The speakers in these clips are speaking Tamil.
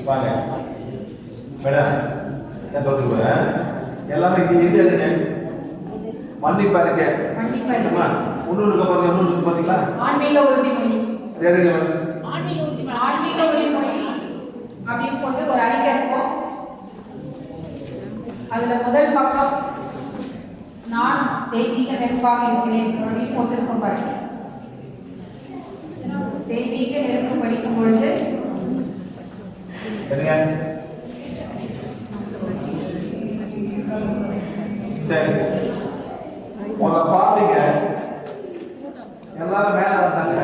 வாங்க மேடம் என்ன சொல்லுங்க எல்லாமே இது எடுங்க மன்னிப்பா இருக்க மன்னிப்பா முன்னூறுக்கு பாருங்க முன்னூறுக்கு பாத்தீங்களா ஆன்மீக உறுதிமொழி எடுங்க ஆன்மீக உறுதிமொழி அப்படின்னு போட்டு ஒரு அறிக்கை இருக்கும். அதுல முதல் பக்கம் நான் தெய்வீக நெருப்பாக இருக்கிறேன் அப்படின்னு போட்டிருக்கும் பாருங்க. தெய்வீக நெருப்பு படிக்கும் பொழுது சரி உங்களை பார்த்தீங்க எல்லாரும் மேல வந்தாங்க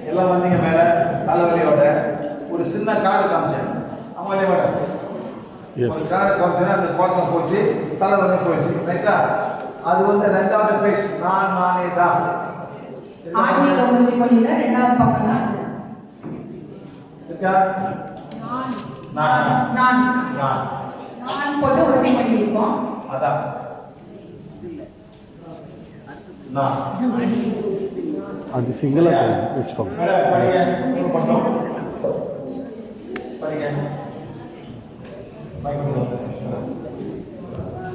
எல்லாம் வந்தீங்க மேல தலைவலியோட ஒரு சின்ன காடு காமிச்சேன் அம்மாலே மேடம் ஒரு காடு காமிச்சேன்னா அந்த கோட்டம் போச்சு தலைவலி போயிடுச்சு ரைட்டா. அது வந்து ரெண்டாவது பேஜ் நானே தான் ஆன்மீக உறுதிமொழியில இரண்டாவது பக்கம் இருக்கா நான் நான் போட்டு உறுதிமொழி இருக்கும். அதான் நான் அது சிங்கிளா வச்சுக்கோங்க.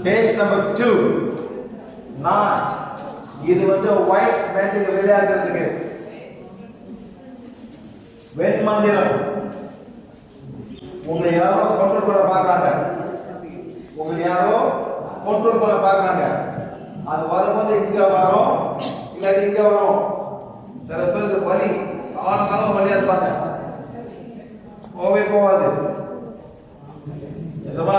பேஜ் நம்பர் 2 நான் இது வந்து ஒயிட் மேஜிக் விளையாடுறதுக்கு வெண் மந்திரம் உங்களை யாரோ கண்ட்ரோல் பண்ண பார்க்கறாங்க. உங்களை யாரோ கண்ட்ரோல் பண்ண பார்க்கறாங்க. அது வரும்போது இங்க வரும் இல்லாட்டி இங்க வரும். சில பேருக்கு வலி காலம் வலியா இருப்பாங்க போவே போகாது. நிஜமா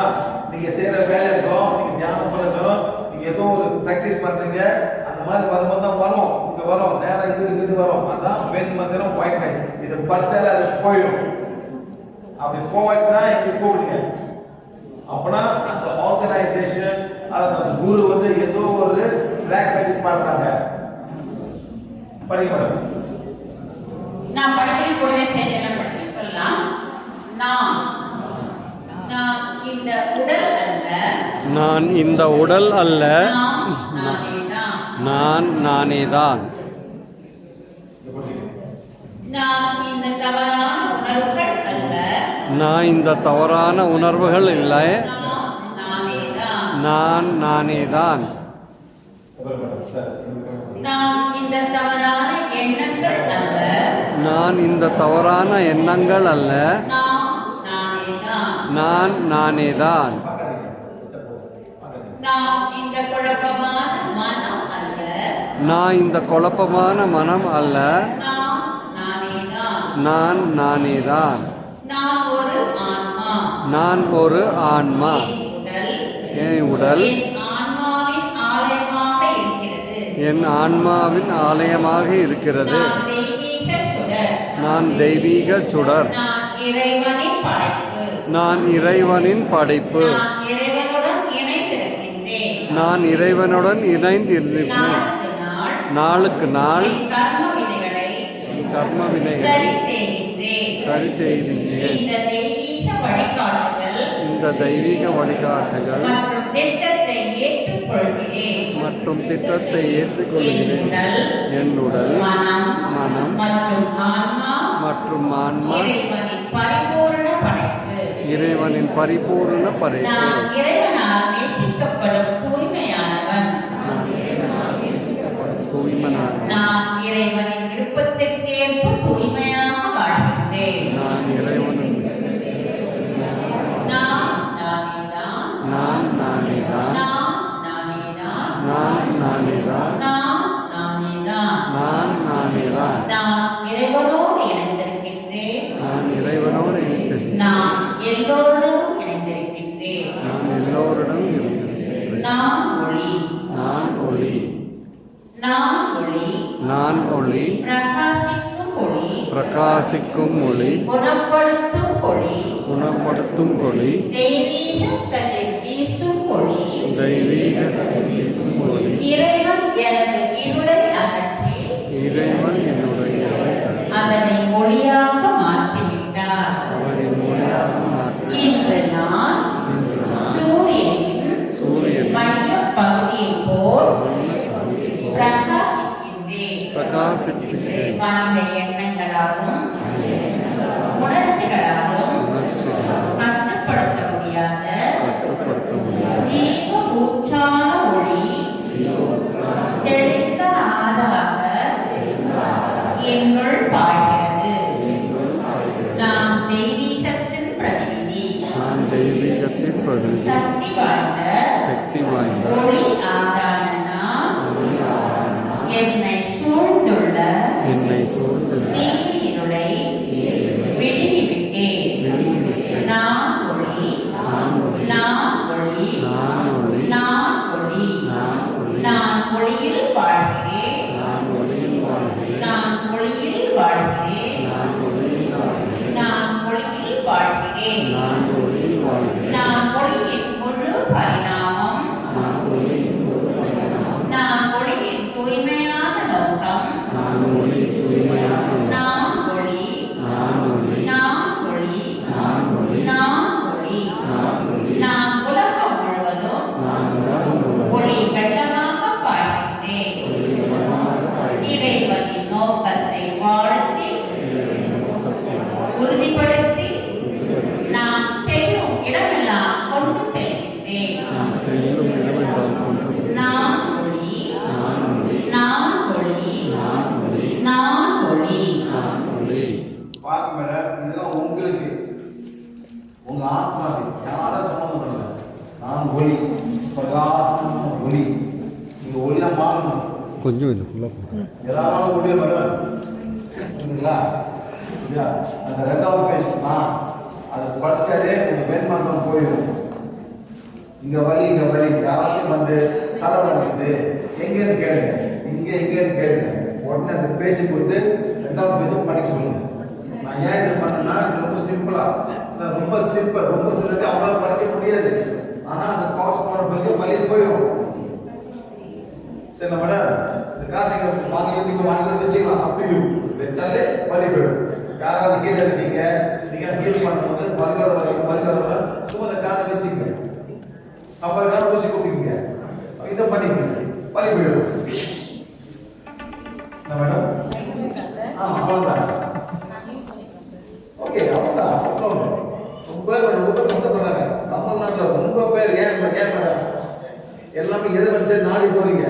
நீங்க செய்யற வேலை இருக்கும் நீங்க தியானம் பண்ணணும் நீங்க ஏதோ ஒரு பிராக்டிஸ் பண்றீங்க அந்த மாதிரி வரும்போது தான் வரும் இங்க வரும் நேரம் இங்கிட்டு வரும். அதான் வெண் மந்திரம் ஒயிட் மேஜ். இது படிச்சாலே அது போயிடும். அப்படி போயிட்டுனா இங்க கூப்பிடுங்க. அப்பனா அந்த ஆர்கனைசேஷன் அந்த குரு வந்து ஏதோ ஒரு பிளாக் மேஜிக் பண்றாங்க. படிங்க மேடம். நான் படிக்கிற கூடவே சேர்த்து என்ன படிக்க சொல்லலாம். நான் இந்த உடல் அல்ல நான் இந்த உடல் அல்ல நான் நானேதான். நான் இந்த தவறான உணர்வுகள் அல்ல நான் இந்த தவறான உணர்வுகள் இல்லை நான் நானேதான். நான் இந்த தவறான எண்ணங்கள் அல்ல நான் இந்த தவறான எண்ணங்கள் அல்ல நான் நானேதான். நான் இந்த குழப்பமான மனம் அல்ல நான் இந்த குழப்பமான மனம் அல்ல நான் நானேதான். நான் ஒரு ஆன்மா நான் ஒரு ஆன்மா. என் உடல் என் ஆன்மாவின் ஆலயமாக இருக்கிறது. நான் தெய்வீக சுடர். நான் இறைவனின் படைப்பு. நான் இறைவனுடன் இணைந்திருக்கிறேன். நாளுக்கு நாள் கர்ம வினைகளை சரி செய்கிறேன். இந்த தெய்வீக வழிகாட்டுகள் மற்றும் திட்டத்தை ஏற்றுக்கொள்கிறேன். என் உடல் மனம் மற்றும் ஆன்மா இறைவனின் பரிபூர்ண படைப்பு. தூய்மையானவன். நான் இறைவனின் விருப்பத்திற்கேற்ப தூய்மையாக வாழ்கின்றேன். நான் இறைவனின் நான் நானேதான். நான் நானேதான். நான் இறைவனோடு இணைந்திருக்கின்றேன். நான் இறைவனோடு இருக்கிறேன். நான் எல்லோருடன் இணைந்திருக்கின்றேன். நான் எல்லோருடன் இருக்கிறேன். நான் ஒளி. நான் ஒளி. நான் ஒளி. நான் ஒளி. பிரகாசிக்கும் ஒளி. பிரகாசிக்கும் ஒளி. குணப்படுத்தும் ஒளி. குணப்படுத்தும் ஒளி. தெய்வீக கதிர் வீசும் ஒளி. தெய்வீக வீசும் ஒளி. இறைவன் எனது இருளை அகற்றி இறைவன் என்னுடைய அதனை ஒளியாக மாற்றிவிட்டார். அவரின் மொழியாக மாற்றி இன்று நான் சிற்றின்ப மனித எண்ணங்களாலும் உணர்ச்சிகளாலும் கட்டுப்படுத்த முடியாத ஜீவ ஊற்றான ஒளி தெளிந்த ஆறாக எங்கள் பாய்கிறது. நாம் தெய்வீகத்தின் பிரதிநிதி. சக்தி வாய்ந்த ஒளி ஆதான என்னை சூழ்ந்துள்ள தீயிருளை விழுங்கிவிட்டேன். நான் ஒளி, நான் ஒளி, நான் ஒளி, நான் ஒளியில் வாழ்கிறேன். நான் ஒளியில் வாழ்கிறேன். நான் ஒளியில் வாழ்கிறேன். நான் ஒளியின் முழு பரிணாமம். நான் ஒளியின் தூய்மையான நோக்கம். நான் ஒளி, நான் ஒளி, நான் ஒளி. நான் உலகம் முழுவதும் ஒளி வெள்ளமாக பாய்கின்றேன். இறைவனின் நோக்கத்தை வாழ்த்தி உறுதிப்படுத்தி நான் செல்லும் இடமெல்லாம் கொண்டு செல்கின்றேன். நான் ஒளி, நான் ஒளி, நான் ஒளி. பாருங்க மேடம், இதெல்லாம் உங்களுக்கு உங்க ஆத்மாவை யார சம்பந்தம் பண்ணல. நான் ஒளி, பிரகாசமான ஒளி. நீங்க ஒளியா மாறணும். கொஞ்சம் இல்லை ஃபுல்லாக எல்லாரும் ஒளியா மேடம் இல்லைங்களா? இல்லையா? அந்த ரெண்டாவது பேஜ் அதை படிச்சாலே உங்க பெண்மன்றம் போயிடும். இங்க வலி யாராலையும் வந்து தலை வலிக்குது எங்கேன்னு கேளுங்க, எங்கேன்னு கேளுங்க. உடனே அந்த பேஜை கொடுத்து ரெண்டாவது பேஜும் படிக்க சொல்லுங்க. நான் ஏன் இது பண்ணேன்னா இது ரொம்ப சிம்பிளா, ரொம்ப சிம்பிள், ரொம்ப சிலது அவங்களால படிக்க முடியாது. ஆனா அந்த பாக்ஸ் போன பிறகு வலி போயிடும். சரி மேடம், இந்த கார் நீங்க வாங்கி வச்சுக்கலாம். அப்படி வச்சாலே வலி போயிடும். யாராவது கீழே இருக்கீங்க, நீங்க கீழ் பண்ணும்போது வலியோட சும்மா அந்த காரை வச்சுங்க. 50 கிராம் ஊசி குத்திக்கங்க, இதை பண்ணிக்கங்க, வலி போயிடும். மேடம் அவ்வளோதான். ஓகே, அவ்வளோதான். ரொம்ப கஷ்டப்படுறாங்க தமிழ்நாட்டில். ரொம்ப பேர் ஏன் மேடம் எல்லாமே இறைவன் நாடி போறீங்க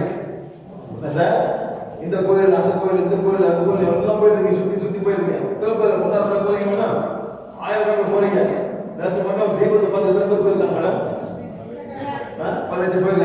சார். இந்த கோயில் அந்த கோயில், இந்த கோயில் அந்த கோயில் எல்லாம் போயிட்டு சுத்தி போயிருங்க. திரும்ப முன்னாள் போறீங்க மேடம், 1000 போறீங்க. நேற்று மட்டும் தீபத்தை பார்த்து போயிருக்காங்க மேடம். 15 போயிருக்காங்க.